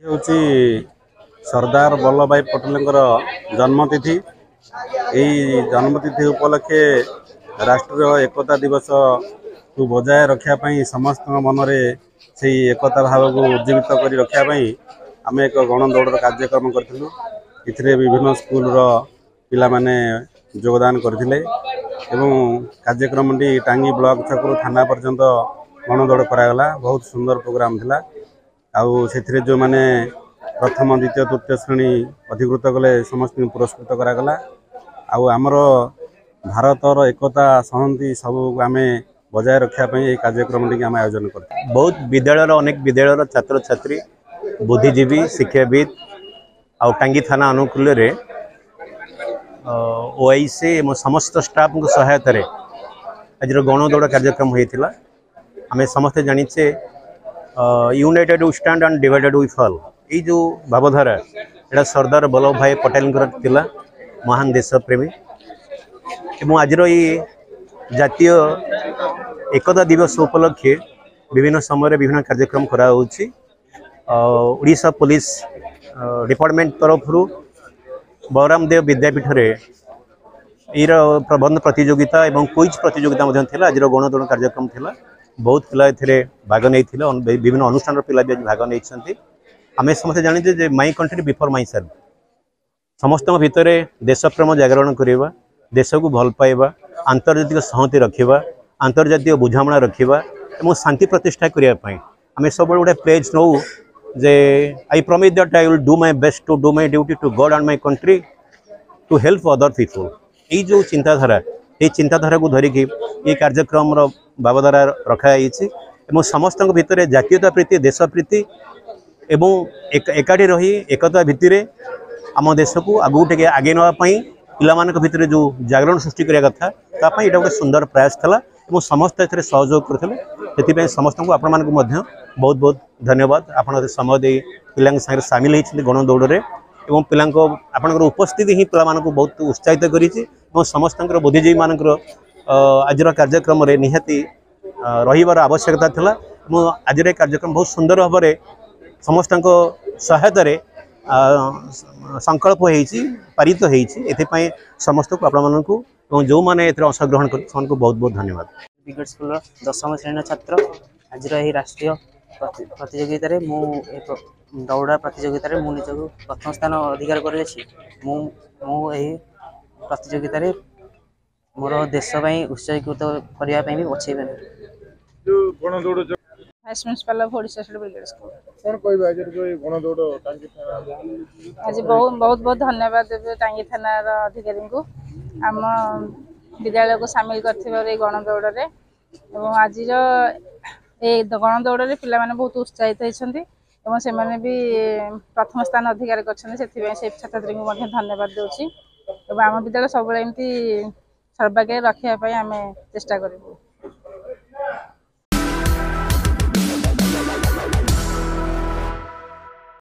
ये हूँ सरदार वल्लभ भाई पटेल जन्मतिथि। यही जन्मतिथि उपलक्षे राष्ट्रीय एकता दिवस को बजाय रखापी समस्त मनरे से एकता भाव को उज्जीवित कर रखापी आम एक गणदौड़ कार्यक्रम करूँ। इथिरे विभिन्न स्कूल पिला माने योगदान करथिले एवं कार्यक्रम टांगी ब्लॉक छकु थाना पर्यंत गणदौड़ करागला। बहुत सुंदर प्रोग्राम थिला। आउ से जो मैंने प्रथम द्वितीय तृतीय श्रेणी अधिकृत कले समस्त पुरस्कृत करागला। आउ आमर भारतर एकता सहमति सब आम बजाय रखापी कार्यक्रम टी आम आयोजन कर बहुत विद्यालय अनेक विद्यालय छात्र छात्री बुद्धिजीवी शिक्षाविद आउ टांगी थाना अनुकूल ओआईसी समस्त स्टाफ सहायत आज गणदौड़ कार्यक्रम होता। आम समस्ते जाचे united we stand and divided we fall ये जो भावधारा यहाँ सरदार वल्लभ भाई पटेल थिला महान देशप्रेमी। एवं आज जातीय एकता दिवस उपलक्षे विभिन्न समय विभिन्न कार्यक्रम करा ओडिशा पुलिस डिपार्टमेंट तरफ बलराम देव विद्यापीठ ईर प्रबंध प्रतियोगिता एवं क्विज प्रतियोगिता आज गणदौड़ कार्यक्रम थिला। बहुत पिला भाग नहीं विभिन्न अनुष्ठान पिला भी भाग नहीं। आम समस्त जाने my country before my self समस्त भितर देशप्रेम जागरण करवा देश को भल पाइबा आंतर्जातिक संहति रखा आंतर्जातीय बुझामणा रखा और शांति प्रतिष्ठा करने आम सब गोटे प्लेज नौ जे I promise that I will do my best to do my duty to God and my country to help other people. ये जो चिंताधारा ये चिंताधारा को धरिकी ये कार्यक्रम भावधारा रखाई समस्त भितर जातीयता प्रीति देश प्रीति एवं एकाठी रही एकता भित्तिर आम देश को आगू टे आगे नापी पिला भितर जो जागरण सृष्टि करने कथा तापाई गोटे सुंदर प्रयास था और समस्त ए सहयोग करते समस्त को आपण मानक बहुत बहुत धन्यवाद। आपण समय दे पिला सागर सामिल होती गणदौड़े एवं पिला आपंकर उपस्थिति ही पिला बहुत उत्साहित करी समस्त बुद्धिजीवी मान आज कार्यक्रम निहाती रहीबार आवश्यकता था। आज कार्यक्रम बहुत सुंदर भाव में समस्त सहायत संकल्प पारित होती समस्त को आपण जो मैंने अंशग्रहण कर बहुत बहुत धन्यवाद। ब्रिगेड स्कूल 10वीं श्रेणी छात्र आज राष्ट्रीय प्रतियोगिता दौड़ा प्रतियोगिता मु निज प्रथम स्थान अधिकार कर प्रतियोगिता मोर देश उत्साहीकृत करने भी पछे हाइस municipal of Odisha state brigade school कौन कहबा जो गणदौड़ टांगी थाना आज बहुत बहुत बहुत धन्यवाद देवे टांगी थाना अधिकारी को आम विद्यालय को सामिल कर गणदौड़ आज गणदौड़ पिला माने बहुत उत्साहित होती से माने भी प्रथम स्थान अधिकार कर छात्र छात्री को धन्यवाद दूसरी। आम विद्यालय सब एमती सर्वाग्य रखापी आम चेष्टा करूँ।